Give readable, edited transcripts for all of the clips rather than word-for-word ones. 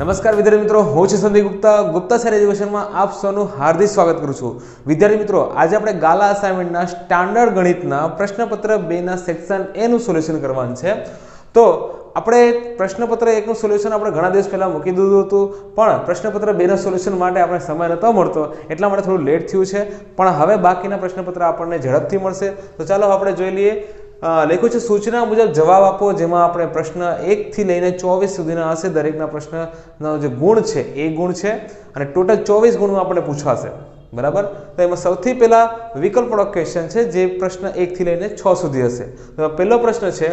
નમસ્કાર વિદ્યાર્થી મિત્રો, હું છું સંદીપ ગુપ્તા સર એજ્યુકેશનમાં આપ સૌનું હાર્દિક સ્વાગત કરું છું। વિદ્યાર્થી મિત્રો, આજે આપણે ગાલા અસાઇનમેન્ટના સ્ટાન્ડર્ડ ગણિતના પ્રશ્નપત્ર 2 ના સેક્શન એ નું સોલ્યુશન કરવાનું છે। તો આપણે પ્રશ્નપત્ર 1 નું સોલ્યુશન આપણે ઘણા દિવસ પહેલા મૂકી દીધું હતું, પણ પ્રશ્નપત્ર 2 ના સોલ્યુશન માટે આપણે સમય નહોતો મળતો, એટલા માટે થોડું લેટ થયું છે। પણ હવે બાકીના પ્રશ્નપત્ર આપણને ઝડપથી મળશે। તો ચાલો આપણે જોઈ લઈએ। લખ્યું છે સૂચના મુજબ જવાબ આપો, જેમાં આપણે પ્રશ્ન 1 થી લઈને 24 સુધીના હશે। દરેકના પ્રશ્નનો જે ગુણ છે એ ગુણ છે અને ટોટલ 24 ગુણ આપણે પૂછાશે, બરાબર। તો એમાં સૌથી પહેલા વિકલ્પવાળો ક્વેશ્ચન છે, જે પ્રશ્ન 1 થી લઈને 6 સુધી હશે। તો પહેલો પ્રશ્ન છે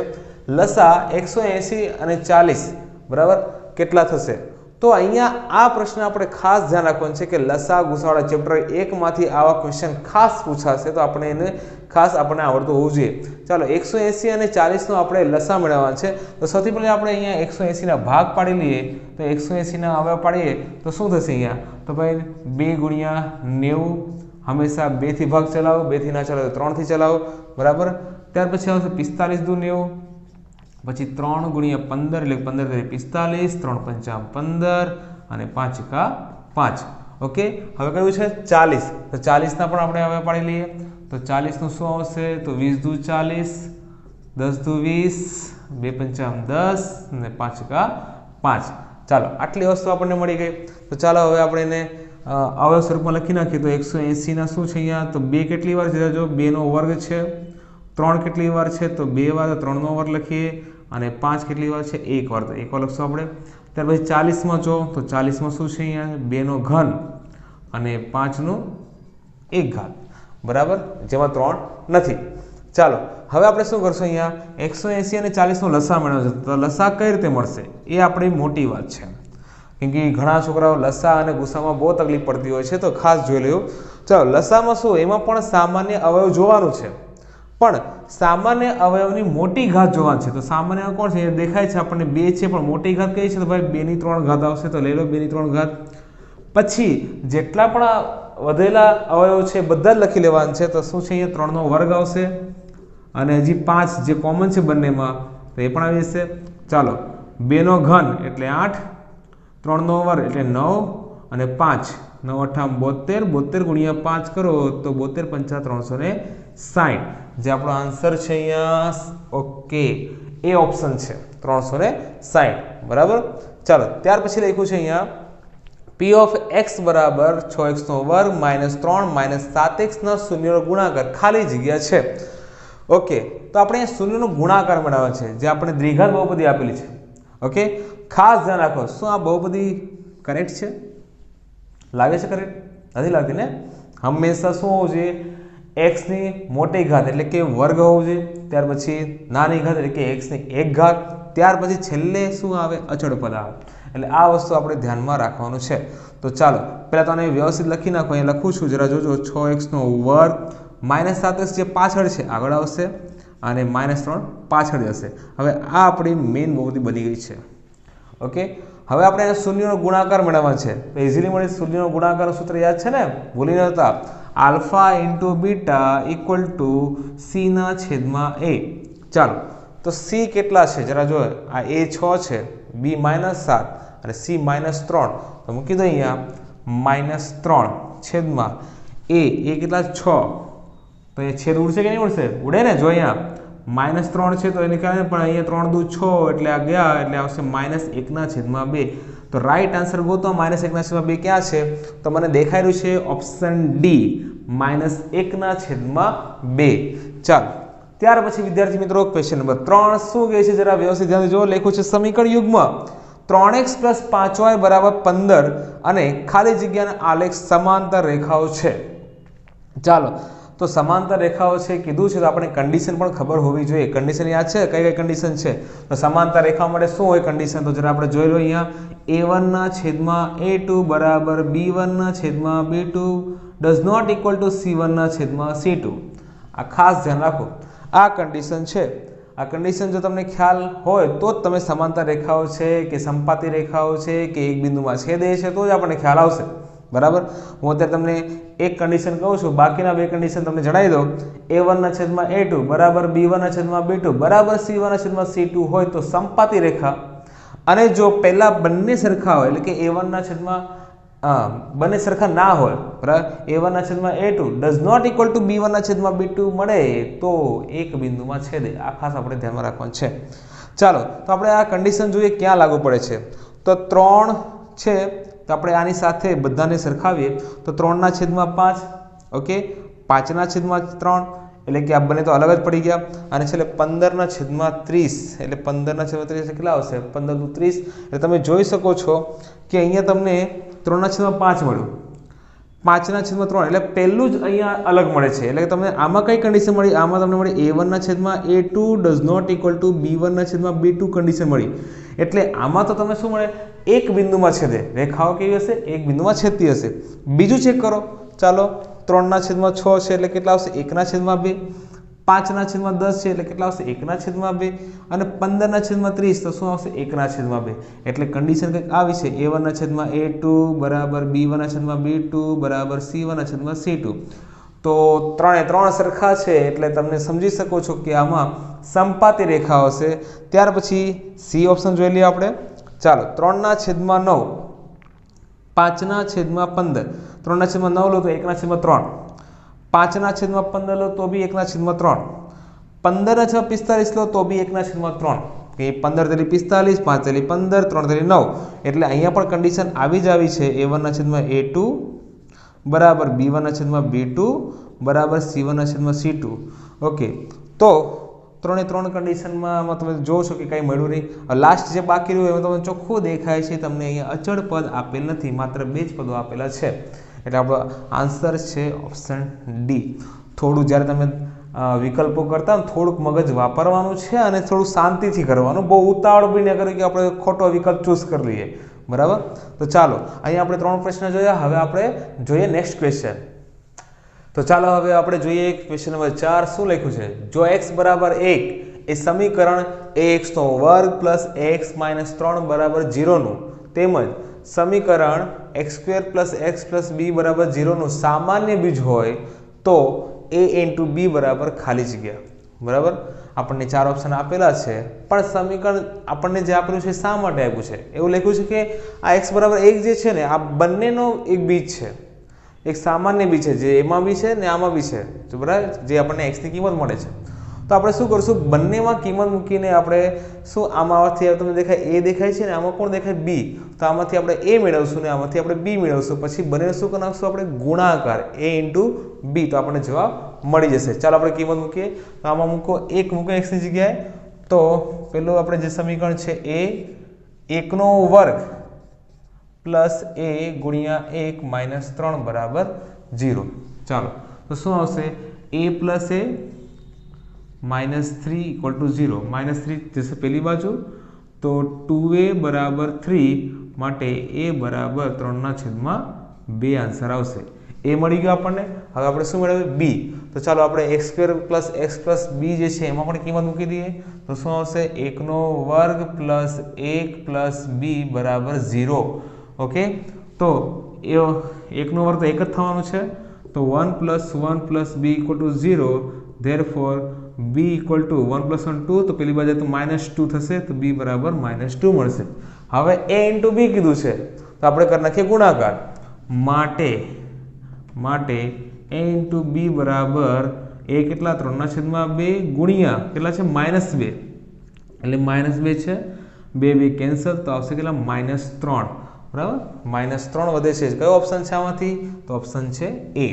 લસા 180 અને 40 બરાબર કેટલા થશે? તો અહીંયા આ પ્રશ્ન આપણે ખાસ ધ્યાન રાખવાનું છે કે લસા ગુસાઅ ચેપ્ટર 1 માંથી આવા ક્વેશ્ચન ખાસ પૂછાશે, તો આપણે એને ખાસ આપણને આવડતું હોવું જોઈએ। ચાલો 180 અને 40 નો આપણે લસા મેળવવાનો છે। તો સૌથી પહેલા આપણે અહીંયા 180 ના ભાગ પાડી લઈએ। તો 180 ના અવયવ પાડીએ તો શું થશે અહીંયા? તો ભાઈ 2 ગુણ્યા 90, હંમેશા 2 થી ભાગ ચલાવો, 2 થી ના ચલાવો 3 થી ચલાવો, બરાબર। ત્યાર પછી આવશે 45 દુ 90, પછી 3 ગુણ્યા 15 એટલે 15 × 45, 3 × 15 અને 5 × 5। ઓકે, હવે કયું છે 40। તો 40 ના પણ આપણે હવે પાડી લઈએ। તો 40 નું શું આવશે? તો 20 દુ 40, 10 દુ 20, 2 × 10 અને 5 × 5। ચાલો આટલી વસ્તુ આપણને મળી ગઈ। તો ચાલો હવે આપણે એને અવયવ સ્વરૂપમાં લખી નાખીએ। તો 180 ના શું છે અહીંયા? તો 2 કેટલી વાર છે? જો 2 નો વર્ગ છે। 3 કેટલી વાર છે? તો 2 વાર, 3 નો વર્ગ લખીએ। અને 5 કેટલી વાર છે? 1 વાર, તો 1 વાર લખશું આપણે। ત્યાર પછી 40 માં જો, તો 40 માં શું છે અહીંયા? 2 નો ઘન અને 5 નું 1 ઘાત, બરાબર, જેમાં 3 નથી। ચાલો હવે આપણે શું કરશું? અહીંયા 180 અને 40 નો લસા મેળવવો છે। તો લસા કઈ રીતે મળશે એ આપણી મોટી વાત છે, કેમ કે ઘણા છોકરાઓ લસા અને ગુસામાં બહુ તકલીફ પડતી હોય છે, તો ખાસ જોઈ લેવું। ચાલો લસામાં શું, એમાં પણ સામાન્ય અવયવ જોવાનું છે, પણ સામાન્ય અવયવની મોટી ઘાત જોવાની છે। તો સામાન્ય કોણ છે? દેખાય છે આપણને 2 છે, પણ મોટી ઘાત કઈ છે? તો ભાઈ 2 ની 3 ઘાત આવશે। તો લઈ લો 2 ની 3 ઘાત। પછી જેટલા પણ વધેલા અવયવ છે બધા જ લખી લેવાના છે। તો શું છે અહીંયા? 3 નો વર્ગ આવશે અને હજી 5 જે કોમન છે બંનેમાં, તો એ પણ આવી જશે। ચાલો 2 નો ઘન એટલે 8, 3 નો વર્ગ એટલે 9 અને 5, 9 × 8 72, 72 ગુણ્યા 5 કરો તો 72 × 5 = 360, જે આપણો આન્સર છે અહીંયા। ઓકે, એ ઓપ્શન છે 360, બરાબર। ચાલો ત્યાર પછી લખ્યું છે અહીંયા P of x બરાબર 6x નો વર્ગ -3 7x ના શૂન્યનો ગુણાકાર ખાલી જગ્યા છે। ઓકે, તો આપણે શૂન્યનો ગુણાકાર મેળવવાનો છે, જે આપણે દ્વિઘાત બહુપદી આપેલી છે। ઓકે, ખાસ ધ્યાન રાખો, શું આ બહુપદી કરેક્ટ છે? લાગે છે કરેક્ટ? નથી લાગતી ને? હંમેશા શું હોવું જોઈએ? x ની મોટી ઘાત એટલે કે વર્ગ હોવું જોઈએ, ત્યાર પછી નાની ઘાત એટલે કે x ની 1 ઘાત, ત્યાર પછી છેલ્લે શું આવે? અચળ પદ આવે। એટલે આ વસ્તુ આપણે ધ્યાનમાં રાખવાનું છે। તો ચાલો પહેલા તો આને વ્યવસ્થિત લખી નાખો। અહીંયા લખું છું, જરા જોજો। 6x નો વર્ગ -7x જે પાછળ છે આગળ આવશે અને -3 પાછળ જશે। હવે આ આપણી મેઇન બહુપદી બની ગઈ છે। ઓકે, હવે આપણે એને શૂન્યનો ગુણાકાર મેળવવાનો છે। તો ઇઝીલી મળી। શૂન્યનો ગુણાકારનું સૂત્ર યાદ છે ને? ભૂલી ન જતા। Alpha × beta = c/a। ચાલો તો c કેટલા છે જરા જો। આ a 6 છે, b -7 અને c -3, તો મૂકી દો અહીંયા -3 છેદમાં a કેટલા? 6, તો એ છેદ ઉડશે કે નહીં ઉડશે? ઉડે ને। જો અહીંયા -3 છે તો એને કારણે પણ અહીંયા 3 દુ 6 એટલે આ ગયા, એટલે આવશે -1/2। તો રાઈટ આન્સર ગોતો। -1/2 ક્યાં છે? તો મને દેખાઈ રહ્યું છે ઓપ્શન ડી, -1/2। ચાલો ત્યાર પછી વિદ્યાર્થી મિત્રો ક્વેશ્ચન નંબર 3 શું કહે છે? જરા વ્યવસ્થિત ધ્યાન જો। લખ્યું છે સમીકરણ યુગ્મ 3x + 5y = 15 અને ખાલી જગ્યાના આલેખ સમાંતર રેખાઓ છે। ચાલો તો સમાંતર રેખાઓ છે કીધું છે, તો આપણે કન્ડિશન પણ ખબર હોવી જોઈએ। કન્ડિશન યાદ છે? કઈ કઈ કન્ડિશન છે? તો સમાંતર રેખાઓ માટે શું હોય કન્ડિશન? તો જરા આપણે જોઈ લો અહીંયા a1/a2 = b1/b2 does not equal to c1/c2। આ ખાસ ધ્યાન રાખો, આ કન્ડિશન છે। આ કન્ડિશન જો તમને ખ્યાલ હોય તો જ તમે સમાંતર રેખાઓ છે કે સંપાતી રેખાઓ છે કે એક બિંદુમાં છેદે છે તો જ આપણને ખ્યાલ આવશે, બરાબર। હું અત્યારે તમને એક કન્ડિશન કહું છું, બાકીના બે કન્ડિશન તમને જણાવી દઉં। a1/a2 = b1/b2 = c1/c2 હોય તો સંપાતી રેખા અને જો પહેલા બંને સરખા હોય એટલે કે A1 ના છેદમાં બંને સરખા ના હોય બરાબર A1 ના છેદમાં A2 does not equal to B1 ના છેદમાં B2 મળે તો એક બિંદુમાં છેદે. આ ખાસ આપણે ધ્યાનમાં રાખવાનું છે. ચાલો તો આપણે આ કન્ડિશન જોઈએ ક્યાં લાગુ પડે છે. તો 3 છે તો આપણે આની સાથે બધાને સરખાવીએ તો 3 ના છેદમાં 5 ઓકે 5 ના છેદમાં 3 એટલે કે આ બંને તો અલગ જ પડી ગયા. અને છેલ્લે 15 ના છેદમાં 30 એટલે 15 ના છેદમાં 30 કેટલા આવશે 15 દુ 30. એટલે તમે જોઈ શકો છો કે અહીંયા તમને 3 ના છેદમાં 5 મળ્યું 5 ના છેદમાં 3 એટલે પહેલું જ અહીંયા અલગ મળે છે. એટલે તમને આમાં કઈ કન્ડિશન મળી આમાં તમને મળી A1 ના છેદમાં A2 does not equal to B1 ના છેદમાં B2 કન્ડિશન મળી. એટલે આમાં તો તમને શું મળે એક બિંદુમાં છેદે રેખાઓ કેવી હશે એક બિંદુમાં છેદતી હશે. બીજું ચેક કરો ચાલો 3 ના છેદમાં 6 છે એટલે કેટલા આવશે 1 ના છેદમાં 2 5 ના છેદમાં 10 છે એટલે કેટલા આવશે 1 ના છેદમાં 2 અને 15 ના છેદમાં 30 તો શું આવશે 1 ના છેદમાં 2. એટલે કન્ડિશન કંઈક આવી છે A1 ના છેદમાં A2 બરાબર B1 ના છેદમાં B2 બરાબર C1 ના છેદમાં C2. તો ત્રણે ત્રણ સરખા છે એટલે તમને સમજી શકો છો કે આમાં સમપાતી રેખાઓ છે. ત્યાર પછી સી ઓપ્શન જોઈ લઈએ આપણે. ચાલો 3 ના છેદમાં 9 5 ના છેદમાં 15 3 ના છેદમાં 9 લો તો 1 ના છેદમાં 3 5 ના છેદમાં 15 લો તો બી 1 ના છેદમાં 3 15 ના છેદમાં 45 લો તો બી 1 ના છેદમાં 3 કે 15 તેરી 45 5 તેરી 15 3 તેરી 9 એટલે અહીંયા પણ કન્ડિશન આવી જ આવી છે A1 ના છેદમાં A2 બરાબર B1 ના છેદમાં B2 બરાબર C1 ના છેદમાં C2. ઓકે તો ત્રણે ત્રણ કન્ડિશનમાં તમે જોવો છો કે કંઈ મળ્યું નહીં. લાસ્ટ જે બાકી રહ્યું એમાં તમને ચોખ્ખું દેખાય છે તમને અહીંયા અચળ પદ આપેલ નથી માત્ર 2 જ પદો આપેલા છે. એટલે આપણો આન્સર છે ઓપ્શન ડી. થોડું જ્યારે તમે વિકલ્પો કરતા ને થોડુંક મગજ વાપરવાનું છે અને થોડું શાંતિથી કરવાનું. બહુ ઉતાવળ બી ન કર્યું કે આપણે ખોટો વિકલ્પ ચૂઝ કરી લઈએ બરાબર. તો ચાલો અહીંયા આપણે 3 પ્રશ્ન જોયા. હવે આપણે જોઈએ નેક્સ્ટ ક્વેશ્ચન. તો ચાલો હવે આપણે જોઈએ ક્વેશ્ચન નંબર 4 શું લખ્યું છે. જો x બરાબર 1 એ સમીકરણ ax નો વર્ગ પ્લસ ax માઇનસ 3 બરાબર 0 નું તેમજ સમીકરણ x² plus x plus b બરાબર 0 નું સામાન્ય બીજ હોય તો a ઇન્ટુ b બરાબર ખાલી જગ્યા બરાબર. આપણને 4 ઓપ્શન આપેલા છે પણ સમીકરણ આપણને જે આપેલું છે શા માટે આપ્યું છે એવું લખ્યું છે કે આ x બરાબર 1 જે છે ને આ બંનેનો એક બીજ છે એક સામાન્ય બી છે જે એમાં બી છે ને આમાં બી છે તો બરાબર જે આપણને x ની કિંમત મળે છે. તો આપણે શું કરશું બંનેમાં કિંમત મૂકીને આપણે શું આમાંથી તમને દેખાય a દેખાય છે ને આમાં કોણ દેખાય b તો આમાંથી આપણે a મેળવશું ને આમાંથી આપણે b મેળવશું પછી બંને શું કરી નાખશું આપણે ગુણાકાર a ઇન્ટુ b તો આપણને જવાબ મળી જશે. ચાલો આપણે કિંમત મૂકીએ તો આમાં મૂકો 1 મૂકો x ની જગ્યાએ તો પેલું આપણે જે સમીકરણ છે a 1 નો વર્ગ પ્લસ a ગુણ્યા 1 માઇનસ 3 બરાબર 0. ચાલો તો શું આવશે a plus a minus 3 equal to 0 minus 3 જશે પેલી બાજુ તો 2a બરાબર 3 માટે a બરાબર 3 ના છેદમાં 2 આન્સર આવશે. a મળી ગયો આપણને. હવે આપણે શું મેળવ્યું b તો ચાલો આપણે x² plus x plus b જે છે એમાં પણ કિંમત મૂકી દઈએ તો શું આવશે 1 નો વર્ગ પ્લસ 1 પ્લસ b બરાબર 0. ઓકે તો એ 1 નો વર્ગ તો 1 જ થવાનું છે તો 1 plus b equal to 0 therefore b equal to 1 plus 1 2 તો પેલી બાજુ તો -2 થશે તો b બરાબર -2 મળશે. હવે a ઇન્ટુ b કીધું છે તો આપણે કરી નાખીએ ગુણાકાર માટે a ઇન્ટુ b બરાબર a કેટલા 3 ના છેદમાં 2 ગુણ્યા કેટલા છે -2 એટલે -2 છે 2 કેન્સલ તો આવશે કેટલા -3 બરાબર -3 વધે છે. કયો ઓપ્શન છે આમાંથી તો ઓપ્શન છે a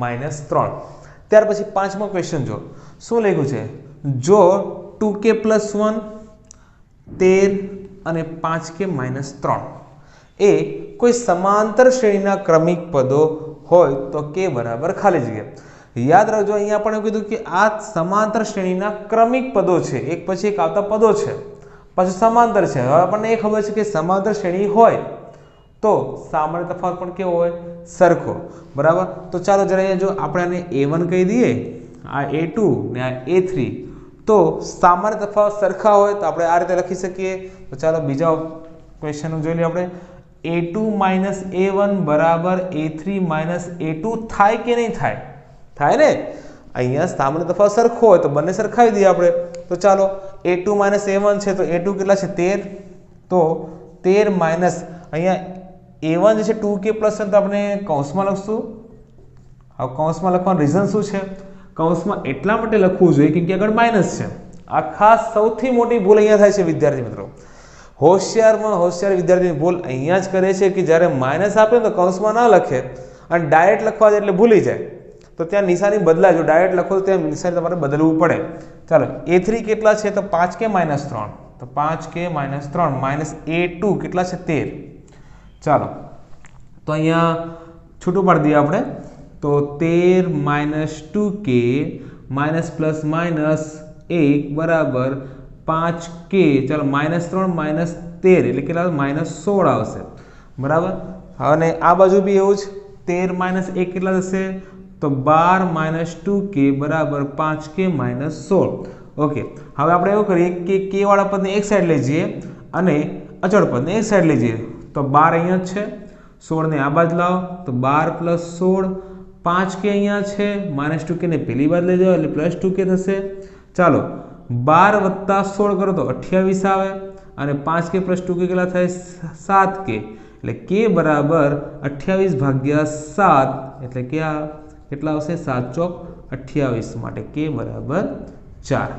-3. ત્યાર પછી 5મો ક્વેશ્ચન જો શું લખ્યું છે. જો 2k + 1 13 અને 5k - 3 એ કોઈ સમાંતર શ્રેણીના ક્રમિક પદો હોય તો k બરાબર ખાલી જગ્યા. યાદ રાખજો અહીંયા આપણે કીધું કે આ સમાંતર શ્રેણીના ક્રમિક પદો છે એક પછી એક આવતા પદો છે પછી સમાંતર છે. હવે આપણને એ ખબર છે કે સમાંતર શ્રેણી હોય તો સામાન્ય તફાવત પણ કેવો હોય સરખો બરાબર. તો ચાલો જરા અહીંયા જો આપણે આને a1 કહી દઈએ આ a2 ને આ a3 તો સામાન્ય તફાવત સરખા હોય તો આપણે આ રીતે લખી શકીએ. તો ચાલો બીજા ક્વેશ્ચન જોઈ લઈએ આપણે a2 - a1 બરાબર a3 - a2 થાય કે નહીં થાય થાય ને. અહીંયા સામાન્ય તફાવત સરખો હોય તો બંને સરખાવી દઈએ આપણે. તો ચાલો a2 - a1 છે તો a2 કેટલા છે 13 તો તો 13 માઇનસ અહીંયા a1 જે છે 2k પ્લસ તો આપણે કૌંસમાં લખશું. હવે કૌંસમાં લખવાનું રીઝન શું છે? કૌંસમાં એટલા માટે લખવું જોઈએ કેમ કે આગળ માઇનસ છે. આ ખાસ સૌથી મોટી ભૂલ અહીંયા થાય છે વિદ્યાર્થી મિત્રો. હોશિયાર વિદ્યાર્થીની ભૂલ અહીંયા જ કરે છે કે જ્યારે માઇનસ આપે તો કૌંસમાં ના લખે અને ડાયરેક્ટ લખવા જાય એટલે ભૂલી જાય. તો ત્યાં નિશાની બદલાય. જો ડાયરેક્ટ લખો તો ત્યાં નિશાની તમારે બદલવું પડે. ચાલો a3 કેટલા છે? તો 5k - 3. તો 5k - 3 માઇનસ a2 કેટલા છે? 13. ચાલો તો અહીંયા છૂટું પાડી દઈએ આપણે. તો 13 - 2k માઇનસ પ્લસ માઇનસ 1 બરાબર 5k. ચાલો -3 - 13 એટલે કેટલા? -16 આવશે. બરાબર. અને આ બાજુ બી એવું જ 13 - 1 કેટલા થશે? તો 12 - 2k બરાબર 5k - 16. ઓકે, હવે આપણે એવું કરીએ કે k વાળા પદને એક સાઈડ લઈ જઈએ અને અચળ પદને એક સાઈડ લઈ જઈએ. તો 12 અહીંયા છે, 16 ને આ બાજુ લાવો તો 12 + 16, 5k અહીંયા છે, -2k ને પેલી બાજુ લઈ જાઓ એટલે +2k થશે. ચાલો 12 + 16 કરો તો 28 આવે અને 5k + 2k કેટલા થાય? 7k. એટલે k બરાબર 28/7 એટલે કે આ કેટલા આવશે? 7 ચોક 28 માટે k બરાબર 4.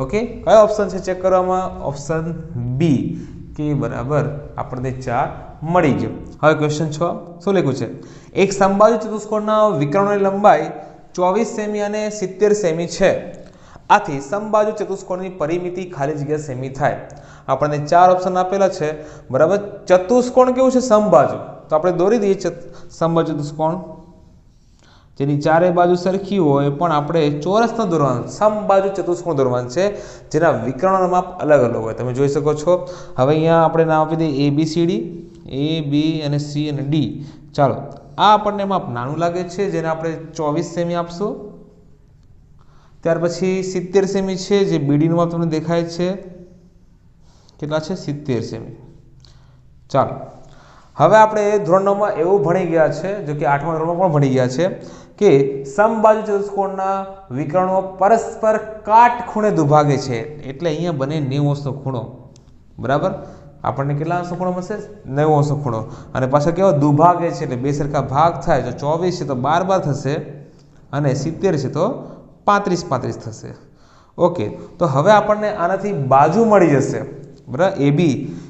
ઓકે, કયો ઓપ્શન છે ચેક કરવામાં? ઓપ્શન બી, k બરાબર આપણને 4 મળી ગયો. હવે ક્વેશ્ચન 6 શું લખ્યું છે? એક સમબાજુ ચતુષ્કોણના વિકર્ણોની લંબાઈ 24 સેમી અને 70 સેમી છે. આથી સમબાજુ ચતુષ્કોણની પરિમિતિ ખાલી જગ્યા સેમી થાય. આપણને 4 ઓપ્શન આપેલા છે. બરાબર. ચતુષ્કોણ કેવું છે? સમબાજુ. તો આપણે દોરી દઈએ સમબાજુ ચતુષ્કોણ જેની ચારે બાજુ સરખી હોય પણ આપણે ચોરસ ન દોરવાનું, સમબાજુ ચતુષ્કોણ દોરવાનું છે જેના વિકર્ણોના માપ અલગ અલગ હોય. તમે જોઈ શકો છો. હવે અહીંયા આપણે નામ આપી દઈએ ABCD, A, B અને C અને D. ચાલો આ આપણને માપ નાનું લાગે છે જેને આપણે 24 સેમી આપશું. ત્યાર પછી 70 સેમી છે જે BD નું માપ તમને દેખાય છે. કેટલા છે? 70 સેમી. ચાલો હવે આપણે ધોરણ 9 માં એવું ભણી ગયા છે, જો કે 8મા ધોરણમાં પણ ભણી ગયા છે કે સમબાજુ ચતુષ્કોણના વિકર્ણો પરસ્પર કાટખૂણે દુભાગે છે. એટલે અહીંયા બને 90° ખૂણો. બરાબર. આપણને કેટલા અંશનો ખૂણો મળશે? 90° ખૂણો. અને પાછા કેવો? દુભાગે છે એટલે બે સરખા ભાગ થાય. જો 24 છે તો 12 થશે અને 70 છે તો 35 થશે. ઓકે, તો હવે આપણને આનાથી બાજુ મળી જશે. બરાબર. AB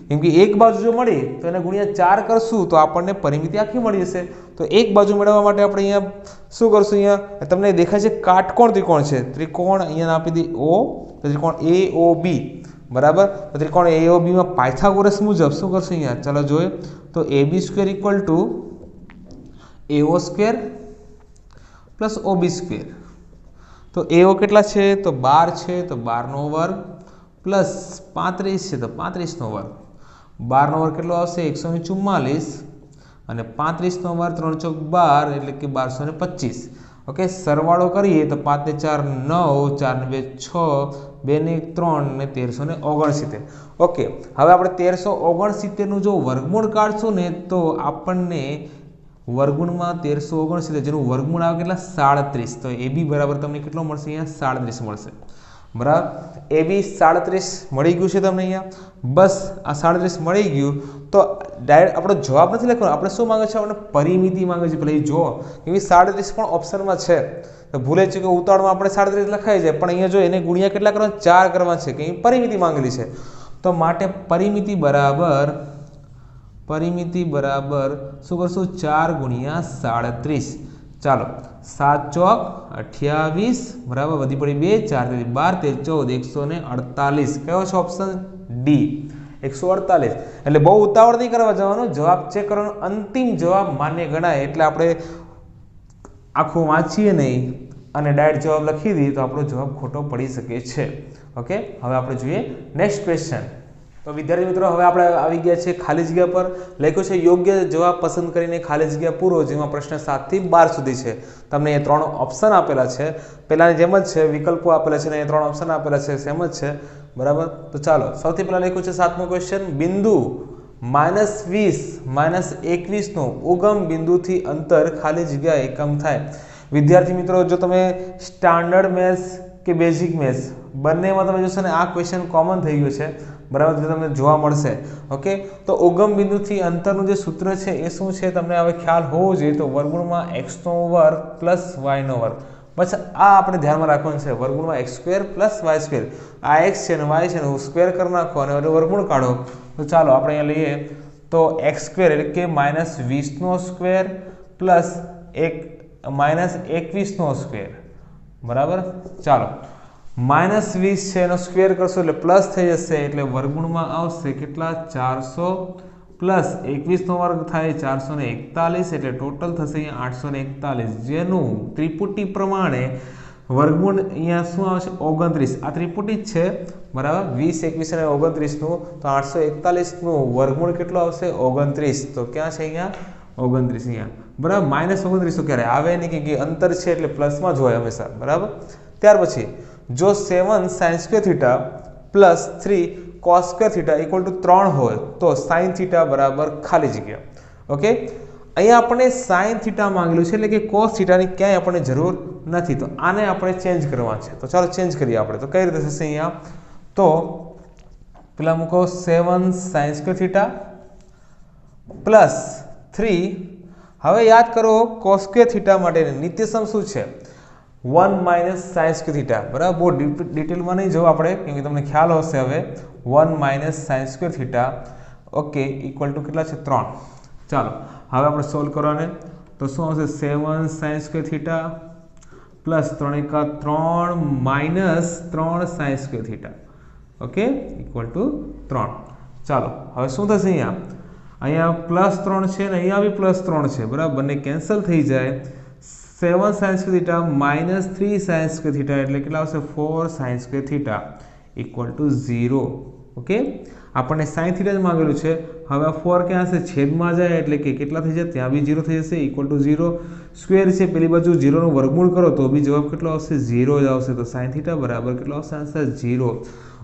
કેમ કે એક બાજુ જો મળી તો એને ગુણ્યા 4 કરશું તો આપણને પરિમિતિ આખી મળી જશે. તો એક બાજુ મેળવવા માટે આપણે અહીંયા શું કરશું? અહીંયા તમને દેખાય છે કાટકોણ ત્રિકોણ છે. ત્રિકોણ અહીંયા આપી દઈએ O, તો ત્રિકોણ AOB. બરાબર. તો ત્રિકોણ AOB માં પાયથાગોરસ મુજબ શું કરશું? અહીંયા ચાલો જોઈએ તો AB² = AO² + OB². તો AO કેટલા છે? તો 12 છે તો 12 નો વર્ગ પ્લસ 35 છે તો 35 નો વર્ગ. 12 નો વર્ગ કેટલો આવશે? 144 અને 35 નો વર્ગ 3 ચોક 12 એટલે કે 1225. ઓકે, સરવાળો કરીએ તો 5 ને 4 9, 4 ને 2 6, 2 ને 3 ને 1369. ઓકે, હવે આપણે 1369 નું જો વર્ગમૂળ કાઢશું ને તો આપણને વર્ગમૂળમાં 1369 જેનું વર્ગમૂળ આવે કેટલા? 37. તો AB બરાબર તમને કેટલો મળશે? અહીંયા 37 મળશે. બરાબર. AB 37 મળી ગયું છે તમને અહીંયા. બસ આ 37 મળી ગયું તો ડાયરેક્ટ આપણો જવાબ નથી લખવાનો. આપણે શું માંગે છે? આપણને પરિમિતિ માંગે છે. પેલા એ જુઓ કે 37 પણ ઓપ્શનમાં છે. તો ભૂલે છે કે ઉતાવળમાં આપણે 37 લખાઈ જાય પણ અહીંયા જો એને ગુણ્યા કેટલા કરવા? 4 કરવા છે કે પરિમિતિ માંગેલી છે. તો માટે પરિમિતિ બરાબર શું કરશું? 4 × 37. ચાલો 7 ચોક 28 બરાબર. વધી પડી 2, 4 12, 13 14, 148. કયો છે ઓપ્શન? ડી, 148. એટલે બહુ ઉતાવળ નહીં કરવા જવાનો, જવાબ ચેક કરવાનો. અંતિમ જવાબ માન્ય ગણાય એટલે આપણે આખું વાંચીએ નહીં અને ડાયરેક્ટ જવાબ લખી દઈએ તો આપણો જવાબ ખોટો પડી શકે છે. ઓકે, હવે આપણે જોઈએ નેક્સ્ટ ક્વેશ્ચન. તો વિદ્યાર્થી મિત્રો હવે આપણે આવી ગયા છે ખાલી જગ્યા પર. લખ્યું છે યોગ્ય જવાબ પસંદ કરીને ખાલી જગ્યા પૂરો, જેમાં પ્રશ્ન 7 થી 12 સુધી છે. તમને એ 3 ઓપ્શન આપેલા છે. પહેલાની જેમ જ છે, વિકલ્પો આપેલા છે અને એ 3 ઓપ્શન આપેલા છે સેમ જ છે. બરાબર. તો ચાલો સૌથી પહેલા લખ્યું છે 7મો ક્વેશ્ચન. બિંદુ -20 -21 નો ઉગમ બિંદુથી અંતર ખાલી જગ્યા એકમ થાય. વિદ્યાર્થી મિત્રો જો તમે સ્ટાન્ડર્ડ મેથ્સ કે બેઝિક મેથ્સ બંનેમાં તમે જોશો ને આ ક્વેશ્ચન કોમન થઈ ગયો છે. બરાબર તમને જોવા મળશે। ઓકે, તો ઉગમ બિંદુથી અંતરનું જે સૂત્ર છે એ શું છે તમને હવે ખ્યાલ હોવો જોઈએ, તો વર્ગમૂળમાં x નો વર્ગ પ્લસ y નો વર્ગ। બસ આ આપણે ધ્યાનમાં રાખવાનું છે, વર્ગમૂળમાં x square plus y square, આ x છે અને y છે ને સ્ક્વેર કરી નાખો અને વર્ગમૂળ કાઢો। તો ચાલો આપણે અહીંયા લઈએ તો x સ્ક્વેર એટલે કે -20 નો સ્ક્વેર પ્લસ -21 નો સ્ક્વેર, બરાબર। ચાલો -20 છે એનો સ્ક્વેર કરશો એટલે પ્લસ થઈ જશે, એટલે વર્ગમૂળમાં આવશે કેટલા 400 પ્લસ 21 નો વર્ગ થાય 441, એટલે ટોટલ થશે અહીંયા 841, જેનું ત્રિપુટી પ્રમાણે વર્ગમૂળ અહીંયા શું આવશે 29। આ ત્રિપુટી જ છે, બરાબર, 20, 21 અને 29 નું, તો 841 નું વર્ગમૂળ કેટલો આવશે 29। તો ક્યાં છે અહીંયા 29 અહીંયા, બરાબર। -29 તો ક્યારે આવે નહીં કે અંતર છે એટલે પ્લસમાં જ હોય હંમેશા, બરાબર। ત્યાર પછી જો 7 sin square theta plus 3 cos square theta equal to 3 હોય તો sin થીટા બરાબર ખાલી જગ્યા। ઓકે, અહીંયા આપણે sin થીટા માંગેલું છે એટલે કે cos થીટાની ક્યાંય આપણને જરૂર નથી, તો આને આપણે ચેન્જ કરવા છે। તો ચાલો ચેન્જ કરીએ આપણે, તો કઈ રીતે થશે અહીંયા, તો પેલા મૂકો 7 sin સ્ક્વેર થીટા પ્લસ 3, હવે યાદ કરો cos સ્ક્વેર થીટા માટે નિત્યસમ શું છે 1 માઇનસ sin સ્ક્વેર થીટા, બરાબર। બહુ ડિટેલમાં નહીં જવું આપણે, કેમ કે તમને ખ્યાલ હશે હવે 1 minus sin square theta, okay, equal to કેટલા છે 3। ચાલો હવે આપણે સોલ્વ કરવાને, તો શું આવશે 7 sin square theta plus 3 × 3 minus 3 sin square theta, okay, equal to 3। ચાલો હવે શું થશે અહીંયા પ્લસ 3 છે ને અહીંયા બી પ્લસ 3 છે, બરાબર, બંને કેન્સલ થઈ જાય। 7 sin square theta minus 3 sin square theta એટલે કેટલા આવશે 4 sin square theta equal to 0। Okay, આપણને sin થીટા જ માંગેલું છે, હવે 4 ક્યાં હશે છેદમાં જાય એટલે કે કેટલા થઈ જાય, ત્યાં બી 0 થઈ જશે, ઇક્વલ ટુ 0। સ્ક્વેર છે પેલી બાજુ 0 નું વર્ગમૂળ કરો તો બી જવાબ કેટલો આવશે 0 જ આવશે, તો sin થીટા બરાબર કેટલો આવશે આન્સર 0।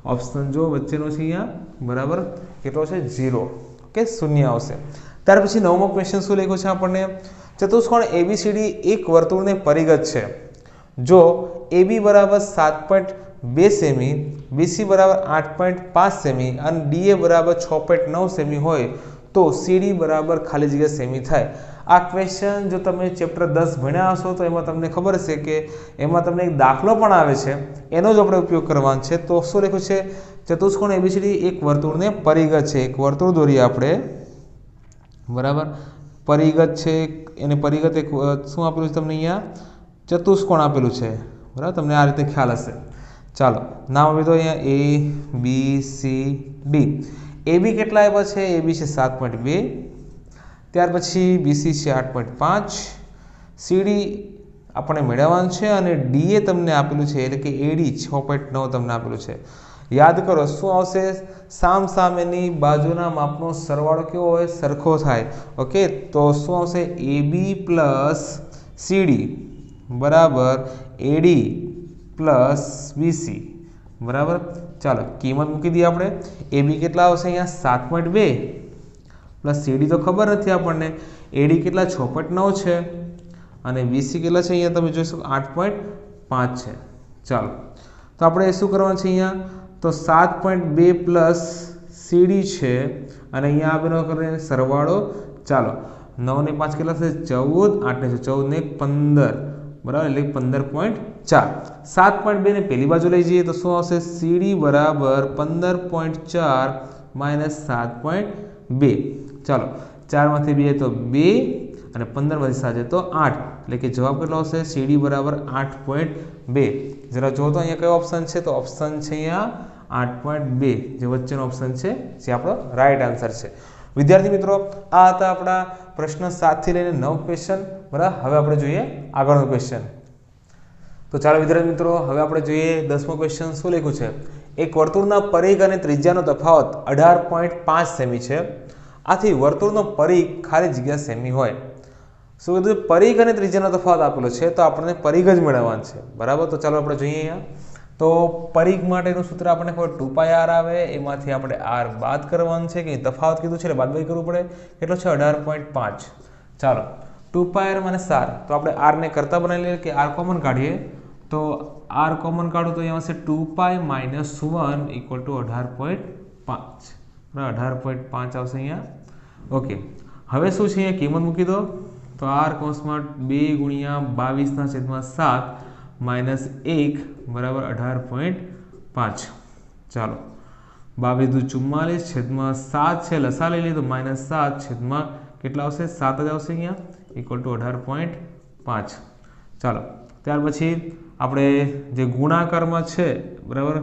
ઓપ્શન જો વચ્ચેનો છે અહીંયા, બરાબર, કેટલો છે 0, ઓકે, 0 આવશે। ત્યાર પછી 9મો ક્વેશ્ચન શું લખ્યો છે આપણને, ચતુષ્કોણ ABCD એક વર્તુળને પરિગત છે, જો AB બરાબર 7.2 સેમી, BC બરાબર 8.5 સેમી અને DA બરાબર 6.9 સેમી હોય તો CD બરાબર ખાલી જગ્યા સેમી થાય। આ ક્વેશ્ચન જો તમે ચેપ્ટર 10 ભણ્યા હશો તો એમાં તમને ખબર હશે કે એમાં તમને એક દાખલો પણ આવે છે, એનો જ આપણે ઉપયોગ કરવાનો છે। તો શું લખ્યું છે, ચતુષ્કોણ ABCD એક વર્તુળને પરિગત છે, એક વર્તુળ દોરીએ આપણે, બરાબર, પરિગત છે, એને પરિગત એક શું આપેલું છે તમને અહીંયા ચતુષ્કોણ આપેલું છે, બરાબર, તમને આ રીતે ખ્યાલ હશે। ચાલો નામ આપી દો અહીંયા ABCD। AB કેટલા આપ્યા છે, AB છે 7.2, ત્યાર પછી BC છે 8.5, CD આપણે મેળવવાનું છે અને DA તમને આપેલું છે એટલે કે AD 6.9 તમને આપેલું છે। યાદ કરો શું આવશે, સામ સામેની બાજુના માપનો સરવાળો કેવો હોય સરખો થાય। ઓકે, તો શું આવશે AB પ્લસ CD બરાબર AD પ્લસ BC, બરાબર। ચાલો કિંમત મૂકી દઈએ આપણે, AB કેટલા આવશે અહીંયા 7.2 પ્લસ CD તો ખબર નથી આપણને, AD કેટલા 6.9 છે અને BC કેટલા છે અહીંયા તમે જોઈ શકો 8.5 છે। ચાલો તો આપણે શું કરવાનું છે અહીંયા, તો 7.2 પ્લસ CD છે અને અહીંયા આપેલો કરે સરવાળો। ચાલો 9 ને 5 કેટલા થશે 14, 8 ને 14 ને 15, બરાબર, એટલે 15.4। 7.2 ને પેલી બાજુ લઈ જઈએ તો શું આવશે CD બરાબર 15.4 માઇનસ 7.2। ચાલો 4 માંથી 2 તો 2 અને 15 માંથી 7 તો 8, એટલે કે જવાબ કેટલો આવશે CD બરાબર 8.2। જરા જો તો અહીંયા કયો ઓપ્શન છે, તો ઓપ્શન છે અહીંયા 8.2, જે વચ્ચેનો ઓપ્શન છે જે આપણો રાઈટ આન્સર છે। વિદ્યાર્થી મિત્રો આ હતા આપણા પ્રશ્ન 7 થી લઈને 9 ક્વેશ્ચન, બરાબર। હવે આપણે જોઈએ આગળનો ક્વેશ્ચન। તો ચાલો વિદ્યાર્થી મિત્રો હવે આપણે જોઈએ 10મો ક્વેશ્ચન શું લખ્યું છે, એક વર્તુળના પરિઘ અને ત્રિજ્યાનો તફાવત 18.5 સેમી છે, આથી વર્તુળનો પરિઘ ખાલી જગ્યા સેમી હોય। શું કીધું, પરિઘ અને ત્રિજ્યાનો તફાવત આપેલો છે તો આપણને પરિઘ જ મેળવવાનો છે, બરાબર। તો ચાલો આપણે જોઈએ અહીંયા, તો પરિઘ માટેનું સૂત્ર આપણને ખબર 2πr આવે, એમાંથી આપણે r બાદ કરવાનું છે, કે તફાવત કીધું છે એટલે બાદબાકી કરવું પડે, કેટલો છે 18.5। ચાલો 2πr માઇનસ r, તો આપણે r ને કરતા બનાવી લઈએ કે r કોમન કાઢીએ, તો r કોમન કાઢો તો અહીંયા આવશે 2π - 1 = 18.5। 18.5 આવશે અહીંયા. ઓકે, હવે શું છે અહીંયા કિંમત મૂકી દો તો r કૌંસમાં 2 ગુણ્યા 22/7 માઇનસ 1 બરાબર 18.5. ચાલો 22 દુ 44 છેદમાં 7 છે, લસા લઈ લઈએ તો -7 છેદમાં કેટલા આવશે 7 જ આવશે અહીંયા ઇક્વલ ટુ 18.5. ચાલો ત્યાર પછી આપણે જે ગુણાકારમાં છે બરાબર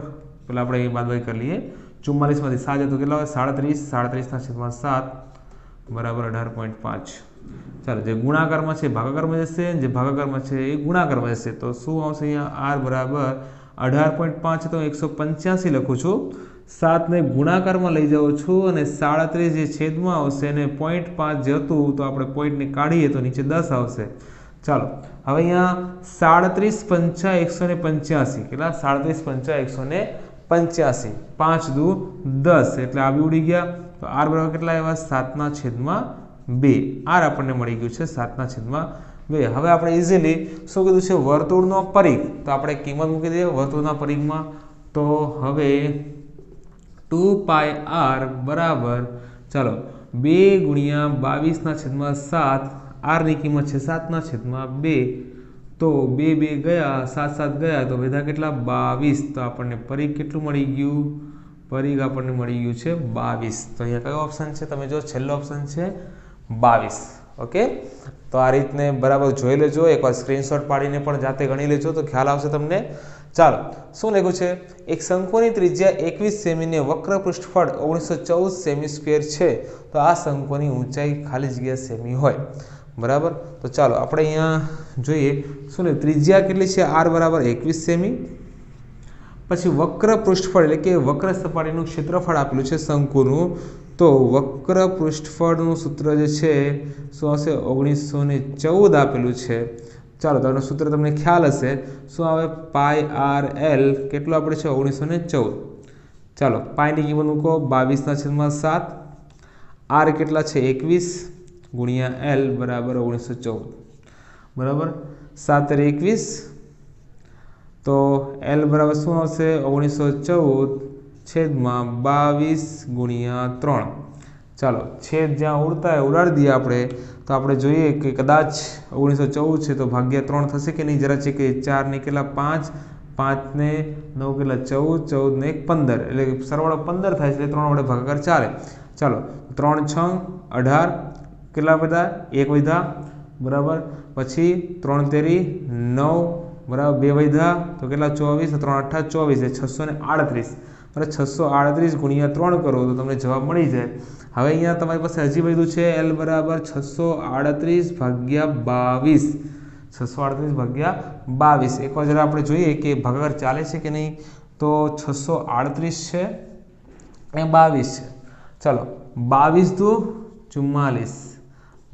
પેલા આપણે અહીં બાદબાકી કરી લઈએ. 44 માંથી 7 તો કેટલા હોય 37 બરાબર 18.5. ચાલો જે ગુણાકારમાં છે ભાગાકારમાં જશે, જે ભાગાકારમાં છે એ ગુણાકારમાં જશે તો શું આવશે અહીંયા r બરાબર 18.5 તો 185 લખું છું. 7 ને ગુણાકારમાં લઈ જાઉં છું અને 37 જે છેદમાં આવશે અને 0.5 જે હતું તો આપણે પોઈન્ટને કાઢીએ તો નીચે 10 આવશે. ચાલો હવે અહીંયા 37 185 કેટલા 37 185 5 દુ 10 એટલે આ બી ઉડી ગયા. તો r બરાબર કેટલા આવ્યા 7/2. r આપણને મળી ગયું છે 7/2. હવે આપણે ઇઝીલી શું કીધું છે વર્તુળનો પરિઘ, તો આપણે કિંમત મૂકી દઈએ વર્તુળના પરિઘમાં. તો હવે 2πr બરાબર ચાલો 2 ગુણ્યા 22/7 r ની કિંમત છે 7/2. તો 2 2 ગયા 7 7 ગયા તો વધ્યા કેટલા 22. તો આપણને પરિઘ કેટલું મળી ગયું, પરિઘ આપણને મળી ગયું છે 22. તો અહીંયા કયો ઓપ્શન છે તમે જો છેલ્લો ઓપ્શન છે 22. ઓકે, તો આ રીતને બરાબર જોઈ લેજો, એકવાર સ્ક્રીનશોટ પાડીને પણ જાતે ગણી લેજો તો ખ્યાલ આવશે તમને. ચાલો શું લખ્યું છે, એક શંકુની ત્રિજ્યા 21 સેમી ને વક્ર પૃષ્ઠફળ 1914 સેમી સ્ક્વેર છે તો આ શંકુની ઊંચાઈ ખાલી જગ્યા સેમી હોય બરાબર. તો ચાલો આપણે અહીંયા જોઈએ શું લે ત્રિજ્યા કેટલી છે r બરાબર 21 સેમી. પછી વક્ર પૃષ્ઠફળ એટલે કે વક્ર સપાટીનું ક્ષેત્રફળ આપેલું છે શંકુનું. તો વક્ર પૃષ્ઠફળનું સૂત્ર જે છે શું હશે 1914 આપેલું છે. ચાલો તો સૂત્ર તમને ખ્યાલ હશે શું આવે πr/l કેટલું આપણે છે 1914. ચાલો પાઈની કિંમત મૂકો 22/7. r કેટલા છે 21 ગુણ્યા l બરાબર 1914 બરાબર 7 × 21. તો l બરાબર શું આવશે 1914 છેદમાં 22 ગુણ્યા 3. ચાલો છેદ જ્યાં ઉડતા હોય ઉડાડી દઈએ આપણે. તો આપણે જોઈએ કે કદાચ 1914 છે તો ભાગ્યા 3 થશે કે નહીં જરા છે કે 4 ને કેટલા 5 5 ને 9 કેટલા 14 14 ને 1 15 એટલે સરવાળો 15 થાય છે એટલે 3 વડે ભાગાકાર ચાલે. ચાલો 3 6 18 કેટલા વધ્યા 1 વધ્યા બરાબર. પછી 3 તેરી 9 બરાબર 2 વધ્યા તો કેટલા 24 3 8 24 638 બરાબર. 638 ગુણ્યા 3 કરો તો તમને જવાબ મળી જાય. હવે અહીંયા તમારી પાસે હજી વધ્યું છે l બરાબર 638 ભાગ્યા 22. 638 ભાગ્યા 22 એકવાર જરા આપણે જોઈએ કે ભાગાકાર ચાલે છે કે નહીં. તો 638 છે અને 22 છે. ચાલો 22 દુ 44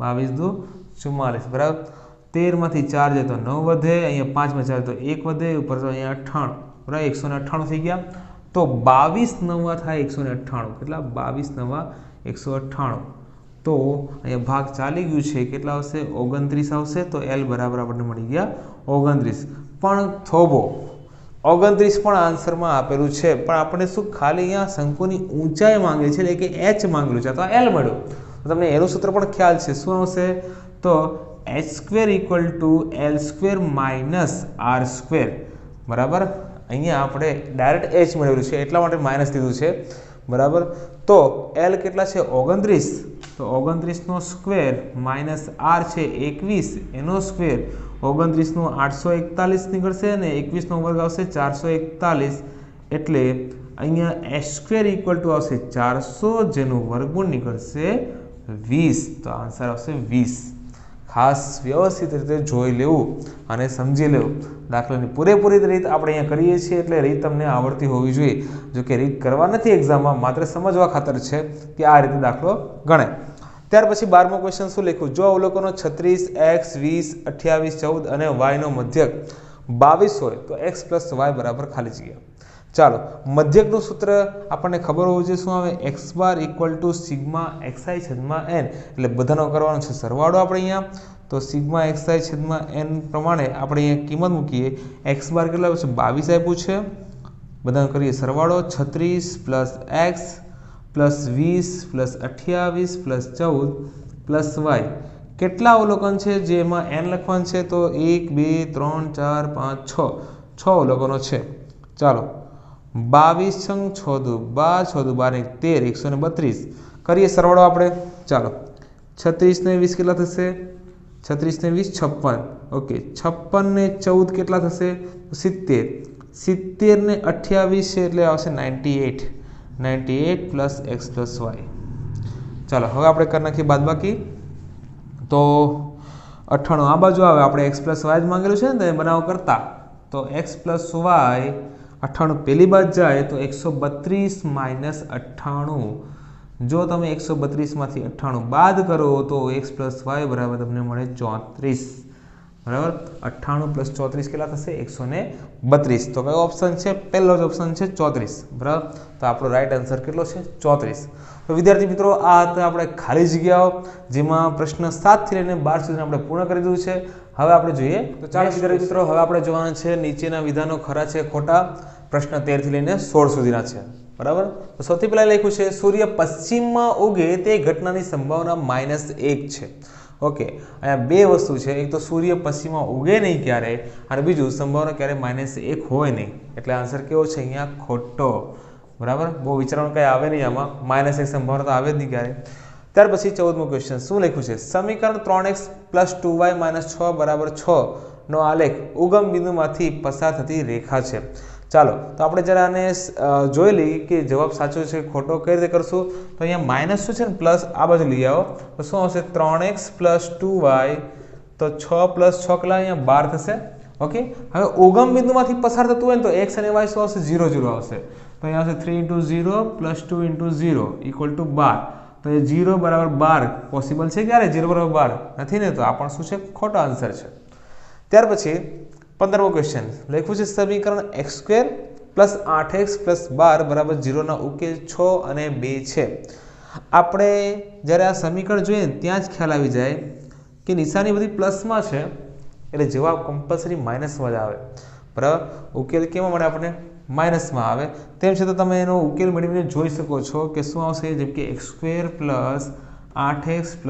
22 દુ 44 બરાબર. 13 માંથી 4 જાય તો 9 વધે, અહીંયા 5 માં 4 તો 1 વધે, ઉપર તો અહીંયા 98 બરાબર 198 થઈ ગયા. તો 22 નવા થાય 198 કેટલા 22 નવા 198. તો અહીંયા ભાગ ચાલી ગયું છે કેટલા આવશે 29 આવશે. તો l બરાબર આપણને મળી ગયા 29. પણ થોભો 29 પણ આન્સરમાં આપેલું છે પણ આપણે શું ખાલી અહીંયા શંકુની ઊંચાઈ માંગે છે એટલે કે h માંગેલું છે તો l મળ્યું. તો તમને એનું સૂત્ર પણ ખ્યાલ છે શું આવશે તો h² = l² - r² બરાબર. અહીંયા આપણે ડાયરેક્ટ h મેળવેલું છે એટલા માટે માઇનસ દીધું છે બરાબર. તો l કેટલા છે 29. તો 29 નો સ્ક્વેર માઇનસ r છે 21 એનો સ્ક્વેર 29 નું 841 નીકળશે અને 21 નો વર્ગ આવશે 441 એટલે અહીંયા h² = આવશે 400 જેનું વર્ગમૂળ નીકળશે 20. તો આન્સર આવશે 20. ખાસ વ્યવસ્થિત રીતે જોઈ લેવું અને સમજી લેવું. દાખલાની પૂરેપૂરી રીત આપણે અહીંયા કરીએ છીએ એટલે રીત તમને આવડતી હોવી જોઈએ. જો કે રીત કરવા નથી એક્ઝામમાં, માત્ર સમજવા ખાતર છે કે આ રીતે દાખલો ગણાય. ત્યાર પછી 12મો ક્વેશ્ચન શું લખ્યું, જો અવલોકનો 36 x 20 28 14 અને y નો મધ્યક 22 હોય તો x + y બરાબર ખાલી જગ્યા. ચાલો મધ્યકનું સૂત્ર આપણને ખબર હોવું જોઈએ શું આવે x બાર = સિગ્મા xi/n એટલે બધાનો કરવાનો છે સરવાળો આપણે અહીંયા. તો સિગ્મા xi/n પ્રમાણે આપણે અહીંયા કિંમત મૂકીએ. x બાર કેટલા છે 22 આપ્યું છે, બધાનો કરીએ સરવાળો 36 + x plus 20 plus 28 plus 14 plus y કેટલા અવલોકન છે જેમાં n લખવાનું છે તો 1 2 3 4 5 6 6 અવલોકનો છે ચાલો 22 છંગ 6 દુ 12 6 દુ 12 13 132 કરીએ સરવાળો આપણે ચાલો 36 ને 20 કેટલા થશે 36 ને 20 56 ઓકે 56 ને 14 કેટલા થશે 70 70 ને 28 છે એટલે આવશે 98 98 પ્લસ x પ્લસ વાય ચાલો હવે આપણે કરી નાખીએ બાદબાકી તો 98 આ બાજુ આવે આપણે x પ્લસ વાય જ માંગેલું છે ને બનાવ કરતા તો x પ્લસ વાય 98 પહેલી બાજુ જાય તો 132 માઇનસ 98 જો તમે 132 માંથી 98 બાદ કરો તો x પ્લસ વાય બરાબર તમને મળે 34 બરાબર 98 પ્લસ 34 કેટલા થશે 132 તો કયો ઓપ્શન છે પહેલો જ ઓપ્શન છે 34 બરાબર તો આપણો રાઈટ આન્સર કેટલો છે 34 તો વિદ્યાર્થી મિત્રો આ હતા આપણે ખાલી જગ્યાઓ જેમાં પ્રશ્ન 7 થી લઈને 12 સુધી આપણે પૂર્ણ કરી દીધું છે હવે આપણે જોઈએ તો ચાલો વિદ્યાર્થી મિત્રો હવે આપણે જોવાના છે નીચેના વિધાનો ખરા છે ખોટા પ્રશ્ન 13 થી લઈને 16 સુધીના છે બરાબર તો સૌથી પહેલા લખ્યું છે સૂર્ય પશ્ચિમમાં ઉગે તે ઘટનાની સંભાવના -1 છે ઓકે અહીંયા બે વસ્તુ છે એક તો સૂર્ય પશ્ચિમમાં ઉગે નહીં ક્યારે અને બીજું સંભાવના ક્યારે -1 હોય નહીં એટલે આન્સર કેવો છે અહીંયા ખોટો બરાબર બહુ વિચારવાનું કંઈ આવે નહીં આમાં -1 સંભાવના તો આવે જ નહીં ક્યારે ત્યાર પછી 14મો ક્વેશ્ચન શું લખ્યું છે સમીકરણ 3x + 2y - 6 = 6 નો આલેખ ઉગમ બિંદુમાંથી પસાર થતી રેખા છે ચાલો તો આપણે જરા આને જોઈ લઈએ કે જવાબ સાચો છે ખોટો કઈ રીતે કરશું તો અહીંયા માઇનસ શું છે ને પ્લસ આ બાજુ લઈ આવો તો શું આવશે 3x + 2y તો 6 + 6 કેટલા અહીંયા 12 થશે ઓકે હવે ઉગમ બિંદુમાંથી પસાર થતું હોય ને તો x અને y શું આવશે 0 0 આવશે તો અહીંયા આવશે 3 × 0 + 2 × 0 = 12 તો એ 0 = 12 પોસિબલ છે ક્યારે 0 = 12 નથી ને તો આ પણ શું છે ખોટો આન્સર છે ત્યાર પછી 15મો ક્વેશ્ચન લખ્યું છે સમીકરણ x² + 8x + 12 = 0 ના ઉકેલ 6 અને 2 છે આપણે જ્યારે આ સમીકરણ જોઈએ ત્યાં જ ખ્યાલ આવી જાય કે નિશાની બધી પ્લસમાં છે એટલે જવાબ કમ્પલસરી માઇનસમાં જ આવે બરાબર ઉકેલ કેમાં મળે આપણને માઇનસમાં આવે તેમ છતાં તમે એનો ઉકેલ મેળવીને જોઈ શકો છો કે શું આવશે જેમ કે x² + 8x +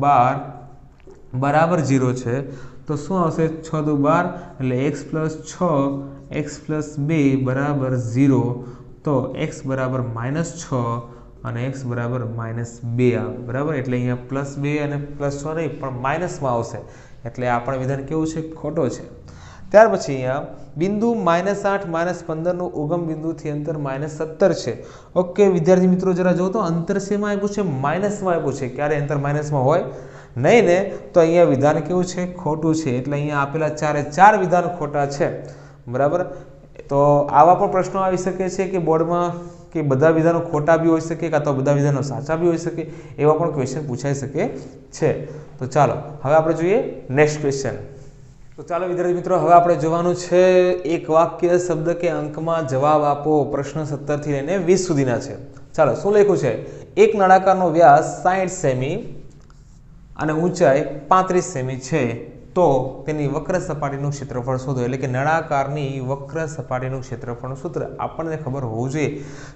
12 = 0 છે તો શું આવશે 6 દુ 12 એટલે x + 6 x + 2 = 0 તો x = -6 અને x = -2 આવે બરાબર એટલે અહીંયા +2 અને +6 નહીં પણ માઇનસમાં આવશે એટલે આ પણ વિધાન કેવું છે ખોટો છે ત્યાર પછી અહીંયા બિંદુ -8 -15 નું ઉગમ બિંદુથી અંતર -17 છે ઓકે વિદ્યાર્થી મિત્રો જરા જો તો અંતર શેમાં આપ્યું છે માઇનસમાં આપ્યું છે ક્યારે અંતર માઇનસમાં હોય નહીં ને તો અહીંયા વિધાન કેવું છે ખોટું છે એટલે અહીંયા આપેલા 4 વિધાન ખોટા છે બરાબર તો આવા પણ પ્રશ્નો આવી શકે છે કે બોર્ડમાં કે બધા વિધાનો ખોટા બી હોઈ શકે કાં તો બધા વિધાનો સાચા બી હોઈ શકે એવા પણ ક્વેશ્ચન પૂછાઈ શકે છે તો ચાલો હવે આપણે જોઈએ નેક્સ્ટ ક્વેશ્ચન તો ચાલો વિદ્યાર્થી મિત્રો હવે આપણે જોવાનું છે એક વાક્ય શબ્દ કે અંકમાં જવાબ આપો પ્રશ્ન 17 થી લઈને 20 સુધીના છે ચાલો શું લખ્યું છે એક નળાકારનો વ્યાસ 60 સેમી અને ઊંચાઈ 35 સેમી છે તો તેની વક્ર સપાટીનું ક્ષેત્રફળ શોધો એટલે કે નળાકારની વક્ર સપાટીનું ક્ષેત્રફળનું સૂત્ર આપણને ખબર હોવું જોઈએ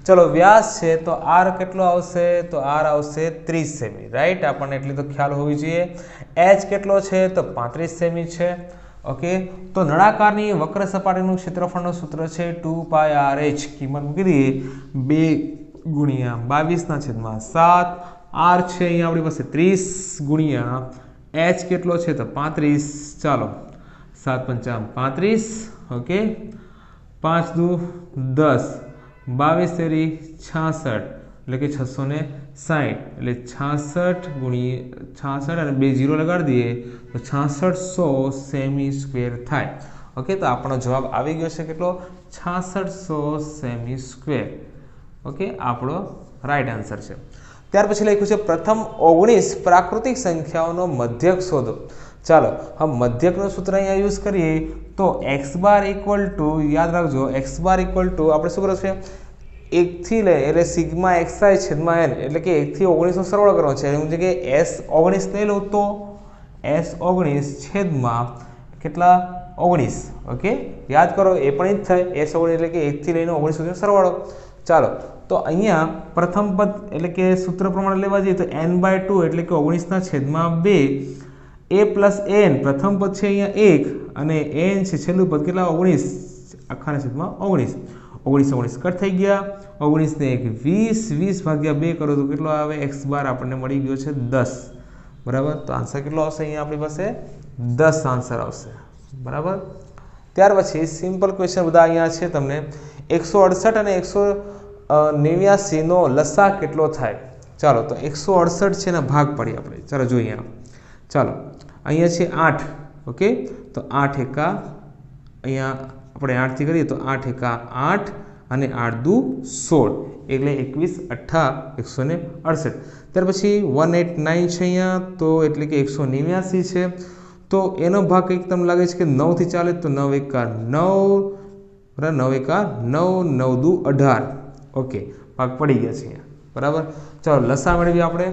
ચલો વ્યાસ છે તો r કેટલો આવશે તો r આવશે 30 સેમી રાઈટ આપણને એટલી તો ખ્યાલ હોવી જોઈએ h કેટલો છે તો 35 સેમી છે ઓકે તો નળાકારની વક્ર સપાટીનું ક્ષેત્રફળનું સૂત્ર છે 2πrh કિંમત મૂકી દઈએ 2 × 22/7 r છે અહીંયા આપણી પાસે 30 × h કેટલો છે તો 35 ચાલો 7 × 5 35 ઓકે 5 દુ 10 22 તેરી 66 એટલે કે 660 એટલે 66 અને 2 0 લગાડી દઈએ તો 6600 સેમી સ્ક્વેર થાય ઓકે તો આપણો જવાબ આવી ગયો છે કેટલો 6600 સેમી સ્ક્વેર ઓકે આપણો રાઈટ આન્સર છે ત્યાર પછી લખ્યું છે પ્રથમ 19 પ્રાકૃતિક સંખ્યાઓનો મધ્યક શોધો ચાલો હવે મધ્યકનું સૂત્ર અહીંયા યુઝ કરીએ તો x બાર ઇક્વલ ટુ યાદ રાખજો x બાર ઇક્વલ ટુ આપણે શું કરવું છે 1 થી લઈ એટલે સિગ્મા xi છેદમાં n એટલે કે 1 થી 19 નો સરવાળો કરવાનો છે હું જગ્યાએ s19 લઈ લઉં તો s19 છેદમાં કેટલા 19 ઓકે યાદ કરો એ પણ જ થાય s19 એટલે કે 1 થી લઈને 19 સુધીનો સરવાળો ચાલો તો અહીંયા પ્રથમ પદ એટલે કે સૂત્ર પ્રમાણે લેવા જઈએ તો n/2 એટલે કે 19/2 a પ્લસ n પ્રથમ પદ છે અહીંયા 1 અને n છે છેલ્લું પદ કેટલા 19 આખાના છેદમાં 19 કટ થઈ ગયા 19 ને 1 20 20/2 કરો તો કેટલો આવે x બાર આપણને મળી ગયો છે 10 બરાબર તો આન્સર કેટલો આવશે અહીંયા આપણી પાસે 10 આન્સર આવશે બરાબર ત્યાર પછી સિમ્પલ ક્વેશ્ચન બધા અહીંયા છે તમને 168 અને 189 નો લસા કેટલો થાય ચાલો તો 168 છે ને ભાગ પાડીએ આપણે ચાલો જોઈએ ચાલો અહીંયા છે 8 ઓકે તો 8 એકા અહીંયા આપણે 8 થી કરીએ તો 8 એકા 8 અને 8 દુ 16 એટલે 21 8 168 ત્યાર પછી 189 છે અહીંયા તો એટલે કે 189 છે તો એનો ભાગ કંઈક તમને લાગે છે કે 9 થી ચાલે તો 9 એકા 9 બરાબર 9 એકા 9 9 દુ 18 ઓકે ભાગ પડી ગયા છે અહીંયા બરાબર ચાલો લસા મેળવીએ આપણે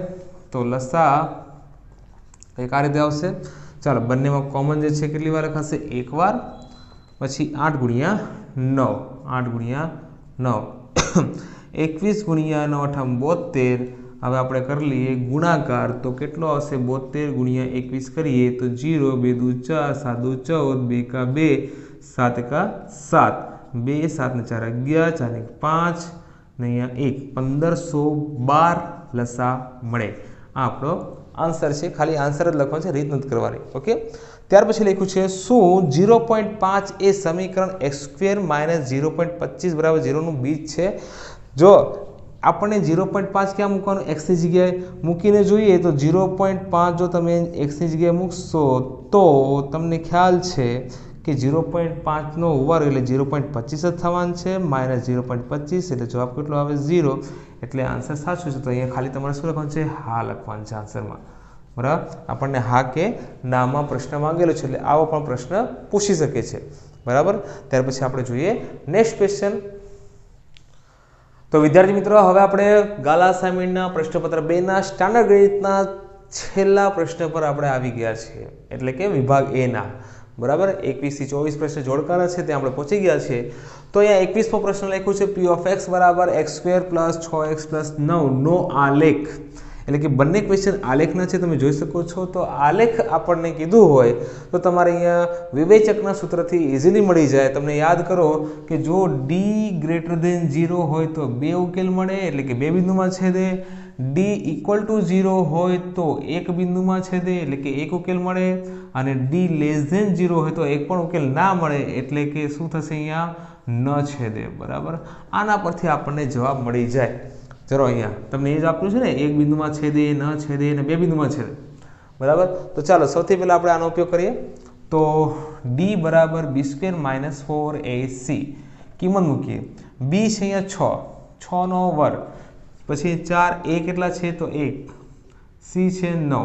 તો લસા કંઈક આ રીતે આવશે ચાલો બંનેમાં કોમન જે છે કેટલી વાર લખાશે એક વાર પછી 8 ગુણ્યા 9 8 ગુણ્યા 9 21 ગુણ્યા 9 72 હવે આપણે કરી લઈએ ગુણાકાર તો કેટલો આવશે 72 ગુણ્યા 21 કરીએ તો 0 2 દુ 4 7 દુ 14 2 એકા 2 7 એકા 7 2 7 ને 4 11 4 ને 5 ને અહીંયા 1 1512 લસા મળે આ આપણો આન્સર છે ખાલી આન્સર જ લખવાનો છે રીત નથી કરવાની ઓકે ત્યાર પછી લખ્યું છે શું 0.5 એ સમીકરણ x² - 0.25 બરાબર 0 નું બીજ છે જો આપણને 0.5 ક્યાં મૂકવાનું x ની જગ્યાએ મૂકીને જોઈએ તો 0.5 જો તમે x ની જગ્યાએ મૂકશો તો તમને ખ્યાલ છે કે 0.5 નો વર્ગ એટલે 0.25 જ થવાનું છે -0.25 એટલે જવાબ કેટલો આવે 0 એટલે આન્સર સાચું છે તો અહીંયા ખાલી તમારે શું લખવાનું છે હા લખવાનું છે આન્સરમાં બરાબર આપણને હા કે નામાં પ્રશ્ન માંગેલો છે એટલે આવો પણ પ્રશ્ન પૂછી શકે છે બરાબર ત્યાર પછી આપણે જોઈએ નેક્સ્ટ ક્વેશ્ચન તો વિદ્યાર્થી મિત્રો હવે આપણે ગાલા અસાઇનમેન્ટના પ્રશ્નપત્ર 2 ના સ્ટાન્ડર્ડ ગણિતના છેલ્લા પ્રશ્ન પર આપણે આવી ગયા છીએ એટલે કે વિભાગ A ના બરાબર 21 થી 24 પ્રશ્ન જોડકાના છે ત્યાં આપણે પહોંચી ગયા છીએ તો અહીંયા 21મો પ્રશ્ન લખ્યું છે p of x બરાબર x² + 6x + 9 નો આલેખ એટલે કે બંને ક્વેશ્ચન આલેખના છે તમે જોઈ શકો છો તો આલેખ આપણને કીધું હોય તો તમારે અહીંયા વિવેચકના સૂત્રથી ઇઝીલી મળી જાય તમને યાદ કરો કે જો d > 0 હોય તો બે ઉકેલ મળે એટલે કે બે બિંદુમાં છેદે d = 0 હોય તો એક બિંદુમાં છેદે એટલે કે એક ઉકેલ મળે અને d <0 હોય તો એક પણ ઉકેલ ના મળે એટલે કે શું થશે અહીંયા ન છેદે બરાબર આના પરથી આપણને જવાબ મળી જાય ચલો અહીંયા તમને એ જ આપ્યું છે ને એક બિંદુમાં છેદે ન છેદે અને બે બિંદુમાં છેદે બરાબર તો ચાલો સૌથી પહેલા આપણે આનો ઉપયોગ કરીએ તો d બરાબર b² - 4ac કિંમત મૂકીએ b છે અહીંયા 6 નો વર્ગ પછી 4 a કેટલા છે તો 1 c છે 9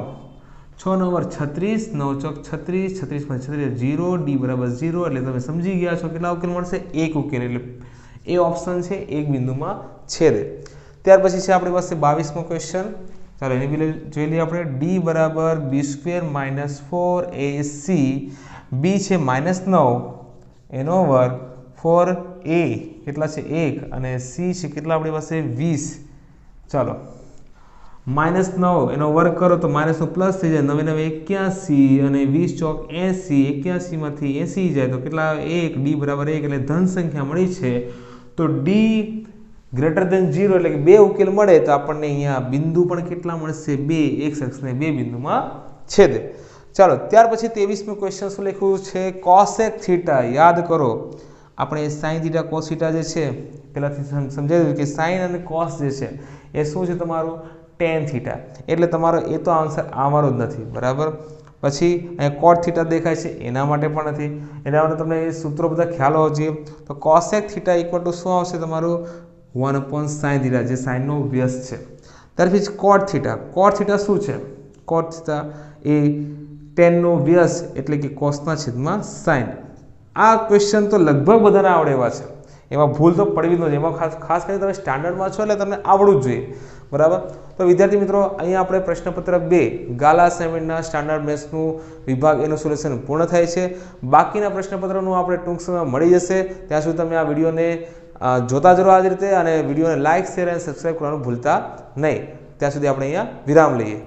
6 નો વર્ગ 36 9 ચોક 36 36 + 36 0 d બરાબર 0 એટલે તમે સમજી ગયા છો કેટલા ઉકેલ મળશે એક ઉકેલ એટલે એ ઓપ્શન છે એક બિંદુમાં છેદે ત્યાર પછી છે આપણી પાસે 22મો ક્વેશ્ચન ચાલો એની બી જોઈ લઈએ આપણે d બરાબર b² - 4ac b છે -9 એનો વર્ગ 4a કેટલા છે 1 અને c છે કેટલા આપણી પાસે 20 ચાલો -9 એનો વર્ગ કરો તો માઇનસ નો પ્લસ થઈ જાય 9 9 81 અને 20 ચોક 80 81 માંથી 80 જાય તો કેટલા 1 d બરાબર 1 એટલે ધન સંખ્યા મળી છે તો d > 0 એટલે કે બે ઉકેલ મળે તો આપણને અહીંયા બિંદુ પણ કેટલા મળશે બે એક અક્ષને બે બિંદુમાં છેદે ચાલો ત્યાર પછી 23મો ક્વેશ્ચન શું લખ્યું છે cosec θ યાદ કરો આપણે sin θ cos θ જે છે પહેલાથી સમજાવ્યું કે sin અને cos જે છે એ શું છે તમારું tan θ એટલે તમારો એ તો આન્સર આમારો જ નથી બરાબર પછી અહીંયા cot θ દેખાય છે એના માટે પણ નથી એના માટે તમને એ સૂત્રો બધા ખ્યાલ હોવો જોઈએ તો cosec θ = શું આવશે તમારું 1/sin θ જે sin નો વ્યસ્ત છે ત્યાર પછી cot θ શું છે cot θ એ tan નો વ્યસ્ત એટલે કે cos ના છેદમાં sin આ ક્વેશ્ચન તો લગભગ બધાને આવડે એવા છે એમાં ભૂલ તો પડવી જ નથી એમાં ખાસ કરીને તમે સ્ટાન્ડર્ડમાં છો એટલે તમને આવડવું જ જોઈએ બરાબર તો વિદ્યાર્થી મિત્રો અહીંયા આપણે પ્રશ્નપત્ર 2 ગાલા અસાઇનમેન્ટના સ્ટાન્ડર્ડ મેથ્સનું વિભાગ એનું સોલ્યુશન પૂર્ણ થાય છે બાકીના પ્રશ્નપત્રનું આપણે ટૂંક સમયમાં મળી જશે ત્યાં સુધી તમે આ વિડીયોને જોતા જરો આ જ રીતે અને વિડીયોને લાઇક શેર અને સબસ્ક્રાઈબ કરવાનું ભૂલતા નહીં. ત્યાં સુધી આપણે અહીંયા વિરામ લઈએ.